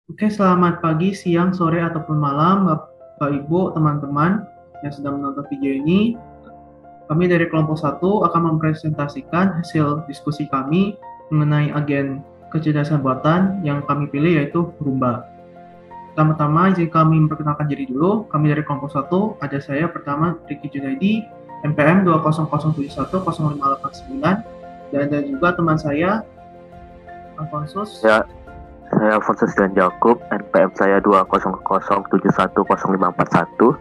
Oke, selamat pagi, siang, sore, ataupun malam, Bapak, Ibu, teman-teman yang sedang menonton video ini. Kami dari kelompok satu akan mempresentasikan hasil diskusi kami mengenai agen kecerdasan buatan yang kami pilih yaitu Roomba. Pertama-tama, izin kami memperkenalkan diri dulu. Kami dari kelompok satu, ada saya pertama Ricky Junaidi, NPM 200710589, dan ada juga teman saya, Alfonsus. Ya, saya Alfonsus dan Jakub, NPM saya 200710541.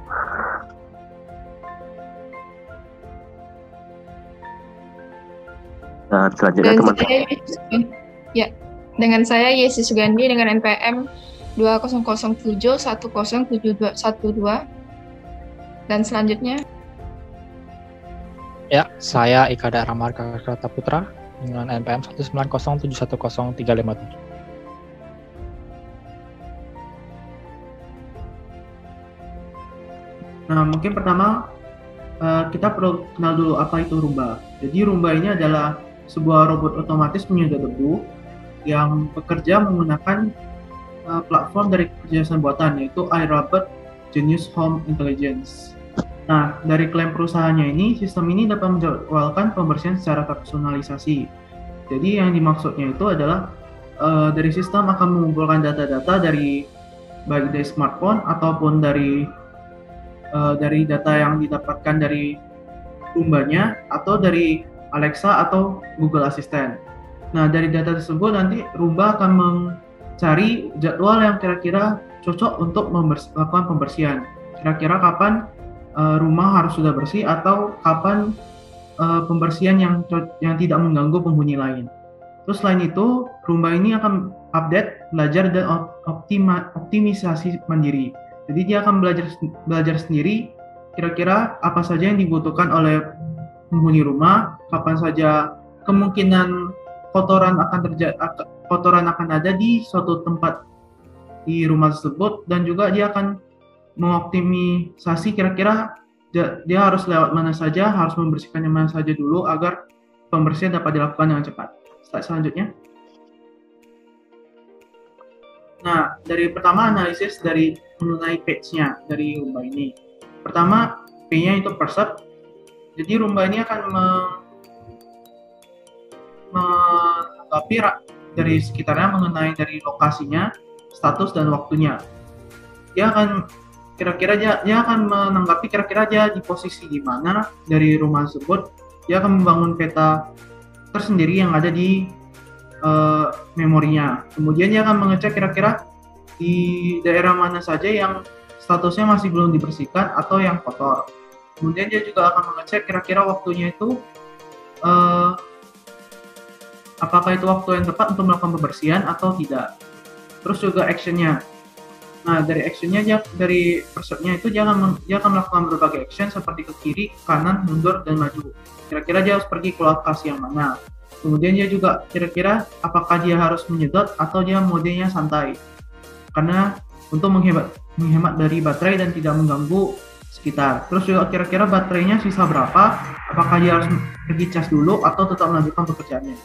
Dan selanjutnya Dan teman-teman. Ya, dengan saya Yesi Sugandi dengan NPM 2007107212. Dan selanjutnya Ya, saya Ikada Ramarka Krata Putra dengan NPM 190710357. Nah, mungkin pertama kita perlu kenal dulu apa itu Roomba. Jadi Roomba ini adalah sebuah robot otomatis penyedot debu yang bekerja menggunakan platform dari kecerdasan buatan yaitu iRobot Genius Home Intelligence. Nah, dari klaim perusahaannya ini, sistem ini dapat menjadwalkan pembersihan secara terpersonalisasi. Jadi yang dimaksudnya itu adalah dari sistem akan mengumpulkan data-data dari baik dari smartphone ataupun dari data yang didapatkan dari Roomba-nya atau dari Alexa atau Google Assistant. Nah, dari data tersebut nanti Roomba akan mencari jadwal yang kira-kira cocok untuk melakukan pembersihan. Kira-kira kapan rumah harus sudah bersih atau kapan pembersihan yang tidak mengganggu penghuni lain. Terus selain itu, Roomba ini akan update, belajar, dan optimisasi mandiri. Jadi dia akan belajar sendiri kira-kira apa saja yang dibutuhkan oleh penghuni rumah, kapan saja kemungkinan kotoran akan ada di suatu tempat di rumah tersebut, dan juga dia akan mengoptimisasi kira-kira dia harus lewat mana saja, harus membersihkan yang mana saja dulu agar pembersihan dapat dilakukan dengan cepat. Slide selanjutnya. Nah, dari pertama analisis dari mengenai page-nya dari Roomba ini. Pertama, P-nya itu percept. Jadi Roomba ini akan menganggapi dari sekitarnya mengenai dari lokasinya, status dan waktunya. Dia akan menanggapi kira-kira dia di posisi di mana dari rumah tersebut. Dia akan membangun peta tersendiri yang ada di memorinya. Kemudian dia akan mengecek kira-kira di daerah mana saja yang statusnya masih belum dibersihkan atau yang kotor. Kemudian dia juga akan mengecek kira-kira waktunya itu apakah itu waktu yang tepat untuk melakukan pembersihan atau tidak. Terus juga actionnya. Nah, dari actionnya dari perceptnya itu dia akan melakukan berbagai action seperti ke kiri, kanan, mundur, dan maju. Kira-kira dia harus pergi ke lokasi yang mana. Kemudian dia juga kira-kira apakah dia harus menyedot atau dia modenya santai. Karena untuk menghemat dari baterai dan tidak mengganggu sekitar. Terus juga kira-kira baterainya sisa berapa, apakah dia harus pergi cas dulu atau tetap melanjutkan pekerjaannya.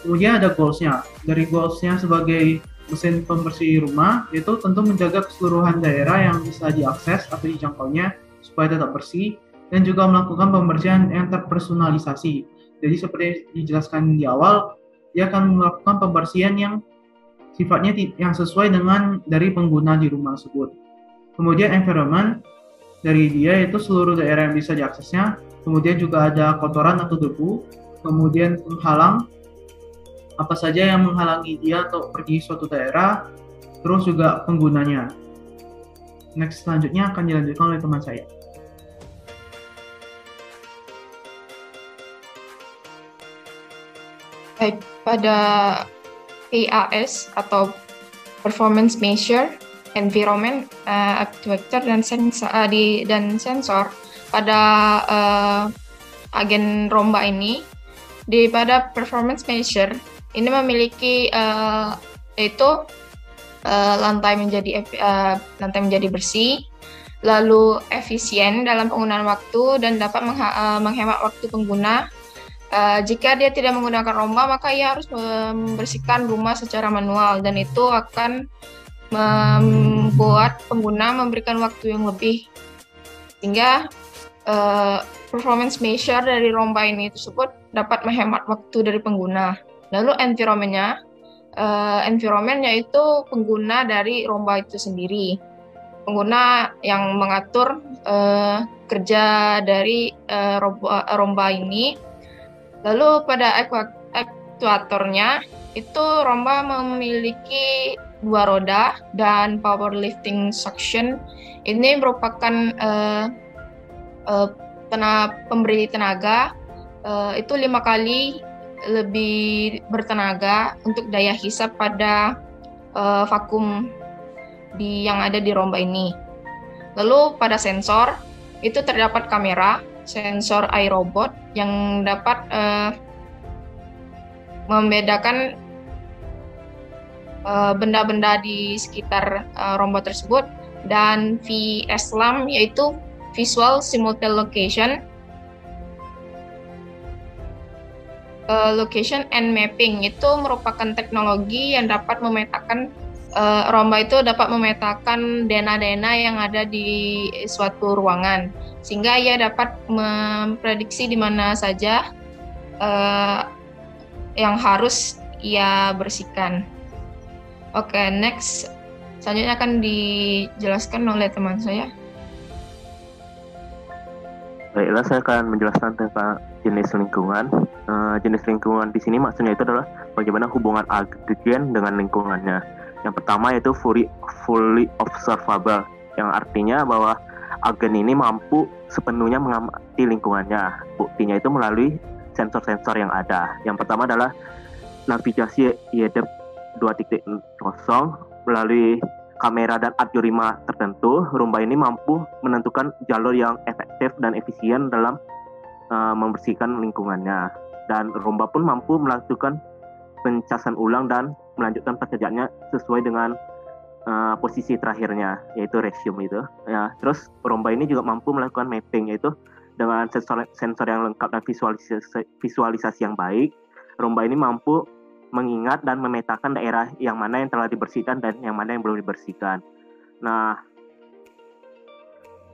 Kemudian ada goals-nya. Dari goals-nya sebagai mesin pembersih rumah, yaitu tentu menjaga keseluruhan daerah yang bisa diakses atau dijangkaunya supaya tetap bersih, dan juga melakukan pembersihan yang terpersonalisasi. Jadi seperti dijelaskan di awal, dia akan melakukan pembersihan yang sifatnya yang sesuai dengan dari pengguna di rumah tersebut. Kemudian environment, dari dia itu seluruh daerah yang bisa diaksesnya, kemudian juga ada kotoran atau debu, kemudian penghalang, apa saja yang menghalangi dia untuk pergi suatu daerah, terus juga penggunanya. Next, selanjutnya akan dilanjutkan oleh teman saya. baik pada PAS atau Performance Measure, Environment, Actuator, dan sensor pada agen Roomba ini. Pada Performance Measure ini memiliki yaitu lantai menjadi bersih, lalu efisien dalam penggunaan waktu dan dapat menghemat waktu pengguna, Jika dia tidak menggunakan romba, maka ia harus membersihkan rumah secara manual, dan itu akan membuat pengguna memberikan waktu yang lebih, sehingga performance measure dari romba ini tersebut dapat menghemat waktu dari pengguna. Lalu environment yaitu pengguna dari romba itu sendiri, pengguna yang mengatur kerja dari romba ini. Lalu pada aktuatornya itu romba memiliki 2 roda dan powerlifting suction. Ini merupakan pemberi tenaga, itu 5 kali lebih bertenaga untuk daya hisap pada vakum yang ada di romba ini. Lalu pada sensor itu terdapat kamera, sensor iRobot yang dapat membedakan benda-benda di sekitar romba tersebut, dan VSLAM yaitu Visual Simultaneous Location and Mapping. Itu merupakan teknologi yang dapat memetakan romba itu dapat memetakan dena-dena yang ada di suatu ruangan, sehingga ia dapat memprediksi di mana saja yang harus ia bersihkan. Oke, next. Selanjutnya akan dijelaskan oleh teman saya. Baiklah, saya akan menjelaskan tentang jenis lingkungan. Jenis lingkungan di sini maksudnya itu adalah bagaimana hubungan agen dengan lingkungannya. Yang pertama yaitu fully observable, yang artinya bahwa agen ini mampu sepenuhnya mengamati lingkungannya. Buktinya itu melalui sensor-sensor yang ada. Yang pertama adalah navigasi IEDEP 2.0 melalui kamera dan algoritma tertentu. Rumba ini mampu menentukan jalur yang efektif dan efisien dalam membersihkan lingkungannya. Dan rumba pun mampu melakukan pencasan ulang dan melanjutkan pekerjaannya sesuai dengan posisi terakhirnya, yaitu resume itu. Ya, terus rumba ini juga mampu melakukan mapping, yaitu dengan sensor yang lengkap dan visualisasi yang baik. Rumba ini mampu mengingat dan memetakan daerah yang mana yang telah dibersihkan dan yang mana yang belum dibersihkan. Nah,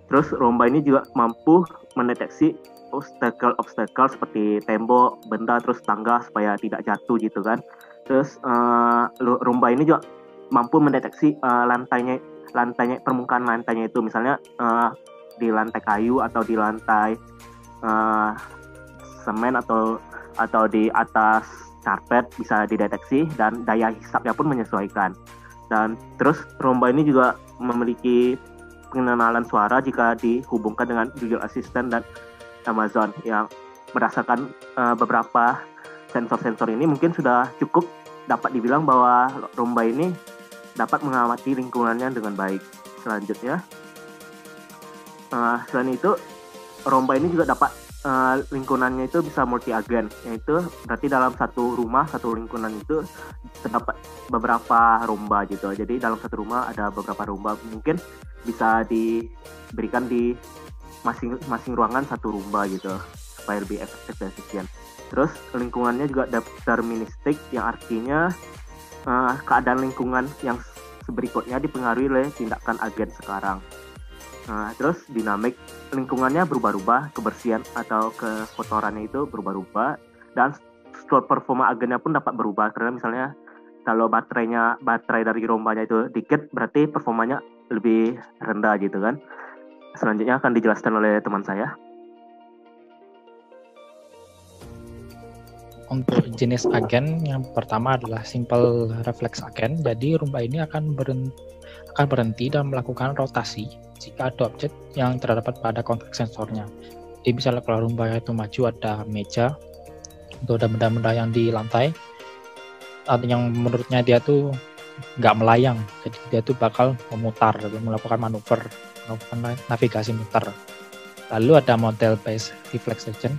terus rumba ini juga mampu mendeteksi obstacle seperti tembok, benda, terus tangga supaya tidak jatuh gitu kan. Terus rumba ini juga mampu mendeteksi lantainya, permukaan lantainya itu, misalnya di lantai kayu atau di lantai semen atau di atas karpet bisa dideteksi, dan daya hisapnya pun menyesuaikan. Dan terus rumba ini juga memiliki pengenalan suara jika dihubungkan dengan Google Assistant dan Amazon, yang berdasarkan beberapa sensor-sensor ini mungkin sudah cukup dapat dibilang bahwa rumba ini dapat mengamati lingkungannya dengan baik. Selanjutnya, selain itu rumba ini juga dapat lingkungannya itu bisa multi agen, yaitu berarti dalam satu rumah, satu lingkunan itu terdapat beberapa rumba gitu. Jadi dalam satu rumah ada beberapa rumba, mungkin bisa diberikan di masing-masing ruangan satu rumba gitu supaya lebih efektif dan efisien. Terus lingkungannya juga deterministik, yang artinya keadaan lingkungan yang berikutnya dipengaruhi oleh tindakan agen sekarang. Terus dinamik, lingkungannya berubah-ubah, kebersihan atau kekotorannya itu berubah-ubah, dan store performa agennya pun dapat berubah, karena misalnya kalau baterai dari rombanya itu dikit, berarti performanya lebih rendah gitu kan. Selanjutnya akan dijelaskan oleh teman saya. Untuk jenis agen, yang pertama adalah simple reflex agen. Jadi rumba ini akan berhenti dan melakukan rotasi jika ada objek yang terdapat pada konteks sensornya. Jadi misalnya kalau rumba itu maju, ada meja atau ada benda-benda yang di lantai yang menurutnya dia tuh nggak melayang, jadi dia tuh bakal memutar, melakukan manuver, melakukan navigasi muter. Lalu ada model based reflection.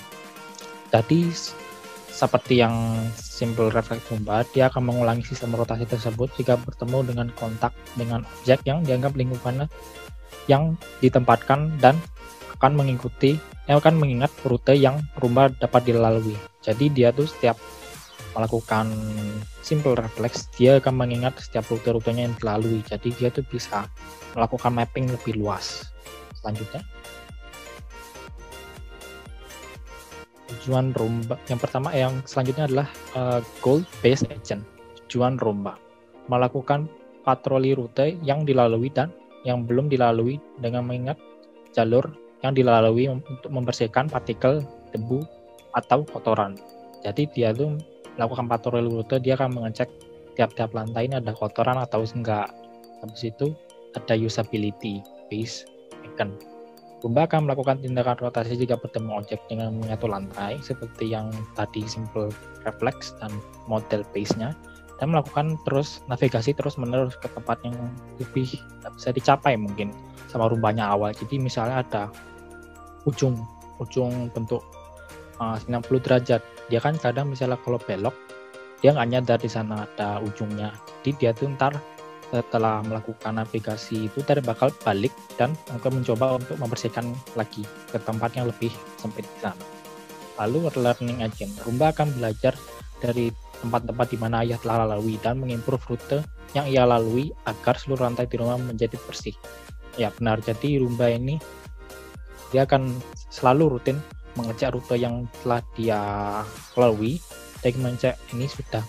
Jadi seperti yang simple reflex rumba, dia akan mengulangi sistem rotasi tersebut jika bertemu dengan kontak dengan objek yang dianggap lingkungannya yang ditempatkan, dan akan mengingat rute yang rumba dapat dilalui. Jadi dia tuh setiap melakukan simple reflex, dia akan mengingat setiap rute-rutenya yang dilalui. Jadi dia tuh bisa melakukan mapping lebih luas. Selanjutnya, tujuan Rumba yang pertama, yang selanjutnya adalah goal based agent. Tujuan Rumba melakukan patroli rute yang dilalui dan yang belum dilalui dengan mengingat jalur yang dilalui untuk membersihkan partikel, debu, atau kotoran. Jadi dia tuh melakukan patroli rute, dia akan mengecek tiap-tiap lantai ini ada kotoran atau enggak. Habis itu ada usability based agent. Rumba akan melakukan tindakan rotasi jika bertemu objek dengan menyatu lantai seperti yang tadi simple reflex dan model base-nya, dan melakukan terus navigasi terus menerus ke tempat yang lebih bisa dicapai mungkin sama rumbanya awal. Jadi misalnya ada ujung bentuk 90 derajat, dia kan kadang misalnya kalau belok dia nggak nyadar di sana ada ujungnya, jadi dia tuh ntar setelah melakukan navigasi itu tadi bakal balik dan akan mencoba untuk membersihkan lagi ke tempat yang lebih sempit di sana. Lalu learning agent, Rumba akan belajar dari tempat-tempat di mana ia telah lalui dan mengimprove rute yang ia lalui agar seluruh lantai di rumah menjadi bersih. Ya benar, jadi Rumba ini dia akan selalu rutin mengecek rute yang telah dia lalui dan mengecek ini sudah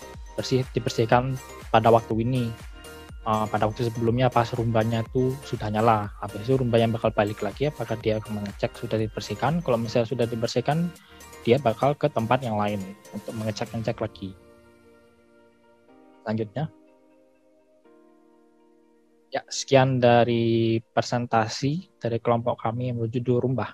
dibersihkan pada waktu ini. Pada waktu sebelumnya pas rumbanya itu sudah nyala, habis itu rumba yang bakal balik lagi apakah dia akan mengecek sudah dibersihkan. Kalau misalnya sudah dibersihkan, dia bakal ke tempat yang lain untuk mengecek lagi. Selanjutnya, ya sekian dari presentasi dari kelompok kami yang berjudul Rumba.